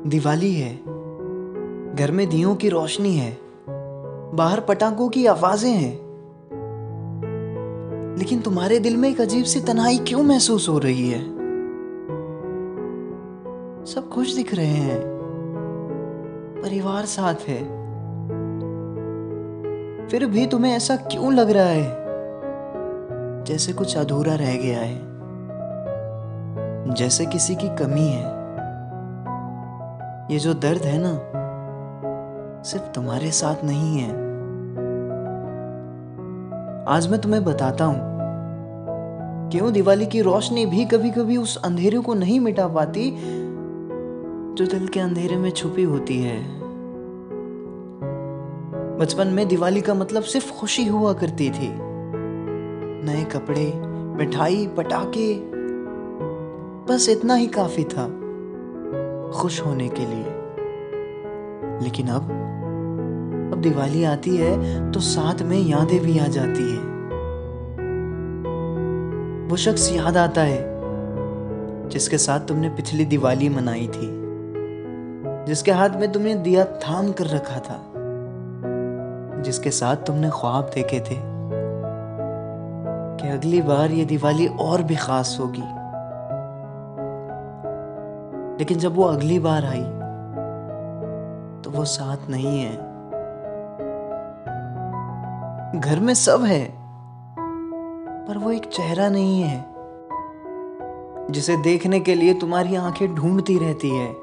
दिवाली है, घर में दियों की रोशनी है, बाहर पटाखों की आवाजें हैं, लेकिन तुम्हारे दिल में एक अजीब सी तन्हाई क्यों महसूस हो रही है? सब खुश दिख रहे हैं, परिवार साथ है, फिर भी तुम्हें ऐसा क्यों लग रहा है जैसे कुछ अधूरा रह गया है, जैसे किसी की कमी है। ये जो दर्द है ना, सिर्फ तुम्हारे साथ नहीं है। आज मैं तुम्हें बताता हूं क्यों दिवाली की रोशनी भी कभी कभी उस अंधेरे को नहीं मिटा पाती जो दिल के अंधेरे में छुपी होती है। बचपन में दिवाली का मतलब सिर्फ खुशी हुआ करती थी, नए कपड़े, मिठाई, पटाखे, बस इतना ही काफी था खुश होने के लिए। लेकिन अब दिवाली आती है तो साथ में यादें भी आ जाती है। वो शख्स याद आता है जिसके साथ तुमने पिछली दिवाली मनाई थी, जिसके हाथ में तुमने दिया थाम कर रखा था, जिसके साथ तुमने ख्वाब देखे थे कि अगली बार ये दिवाली और भी खास होगी। लेकिन जब वो अगली बार आई तो वो साथ नहीं है। घर में सब है पर वो एक चेहरा नहीं है जिसे देखने के लिए तुम्हारी आंखें ढूंढती रहती है।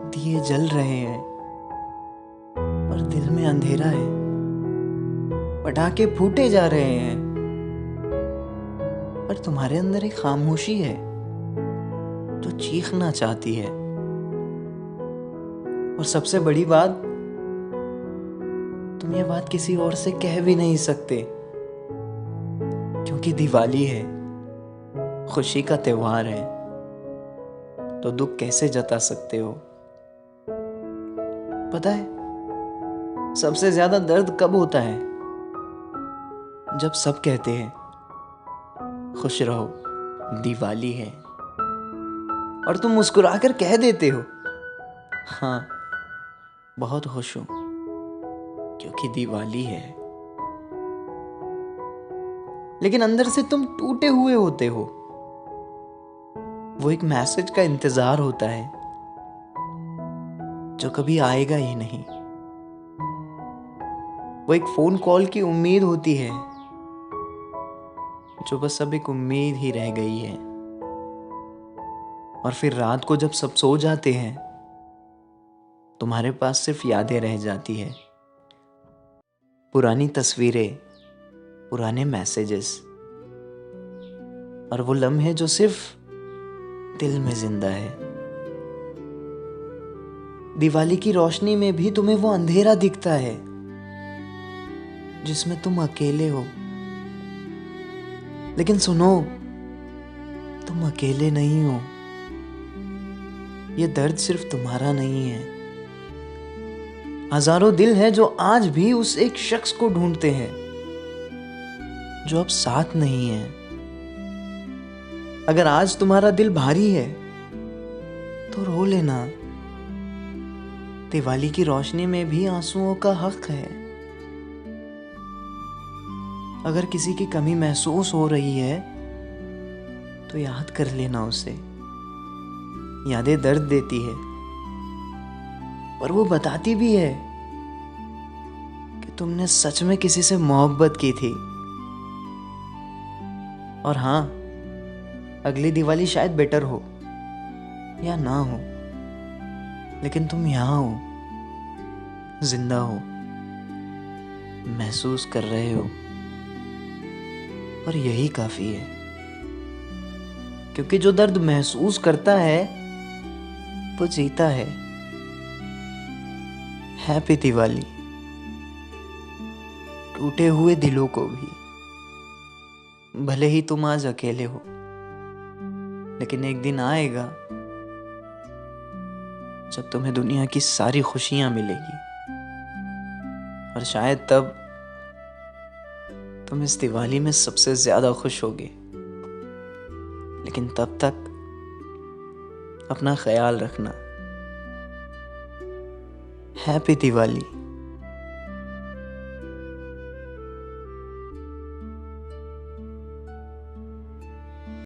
दिए जल रहे हैं पर दिल में अंधेरा है, पटाखे फूटे जा रहे हैं पर तुम्हारे अंदर एक खामोशी है जो चीखना चाहती है। और सबसे बड़ी बात, तुम ये बात किसी और से कह भी नहीं सकते क्योंकि दिवाली है, खुशी का त्योहार है, तो दुख कैसे जता सकते हो? पता है सबसे ज्यादा दर्द कब होता है? जब सब कहते हैं खुश रहो, दिवाली है, और तुम मुस्कुराकर कह देते हो हाँ बहुत खुश हूं क्योंकि दिवाली है। लेकिन अंदर से तुम टूटे हुए होते हो। वो एक मैसेज का इंतजार होता है जो कभी आएगा ही नहीं। वो एक फोन कॉल की उम्मीद होती है जो बस अब एक उम्मीद ही रह गई है। और फिर रात को जब सब सो जाते हैं, तुम्हारे पास सिर्फ यादें रह जाती है, पुरानी तस्वीरें, पुराने मैसेजेस, और वो लम्हे जो सिर्फ दिल में जिंदा है। दिवाली की रोशनी में भी तुम्हें वो अंधेरा दिखता है जिसमें तुम अकेले हो। लेकिन सुनो, तुम अकेले नहीं हो। ये दर्द सिर्फ तुम्हारा नहीं है। हजारों दिल हैं जो आज भी उस एक शख्स को ढूंढते हैं जो अब साथ नहीं है। अगर आज तुम्हारा दिल भारी है तो रो लेना, दिवाली की रोशनी में भी आंसुओं का हक है। अगर किसी की कमी महसूस हो रही है तो याद कर लेना उसे। यादें दर्द देती है पर वो बताती भी है कि तुमने सच में किसी से मोहब्बत की थी। और हाँ, अगली दिवाली शायद बेटर हो या ना हो, लेकिन तुम यहां हो, जिंदा हो, महसूस कर रहे हो, और यही काफी है। क्योंकि जो दर्द महसूस करता है वो जीता है। हैप्पी दिवाली टूटे हुए दिलों को भी। भले ही तुम आज अकेले हो, लेकिन एक दिन आएगा जब तुम्हें दुनिया की सारी खुशियां मिलेगी, और शायद तब तुम इस दिवाली में सबसे ज्यादा खुश होगे। लेकिन तब तक अपना ख्याल रखना। हैप्पी दिवाली।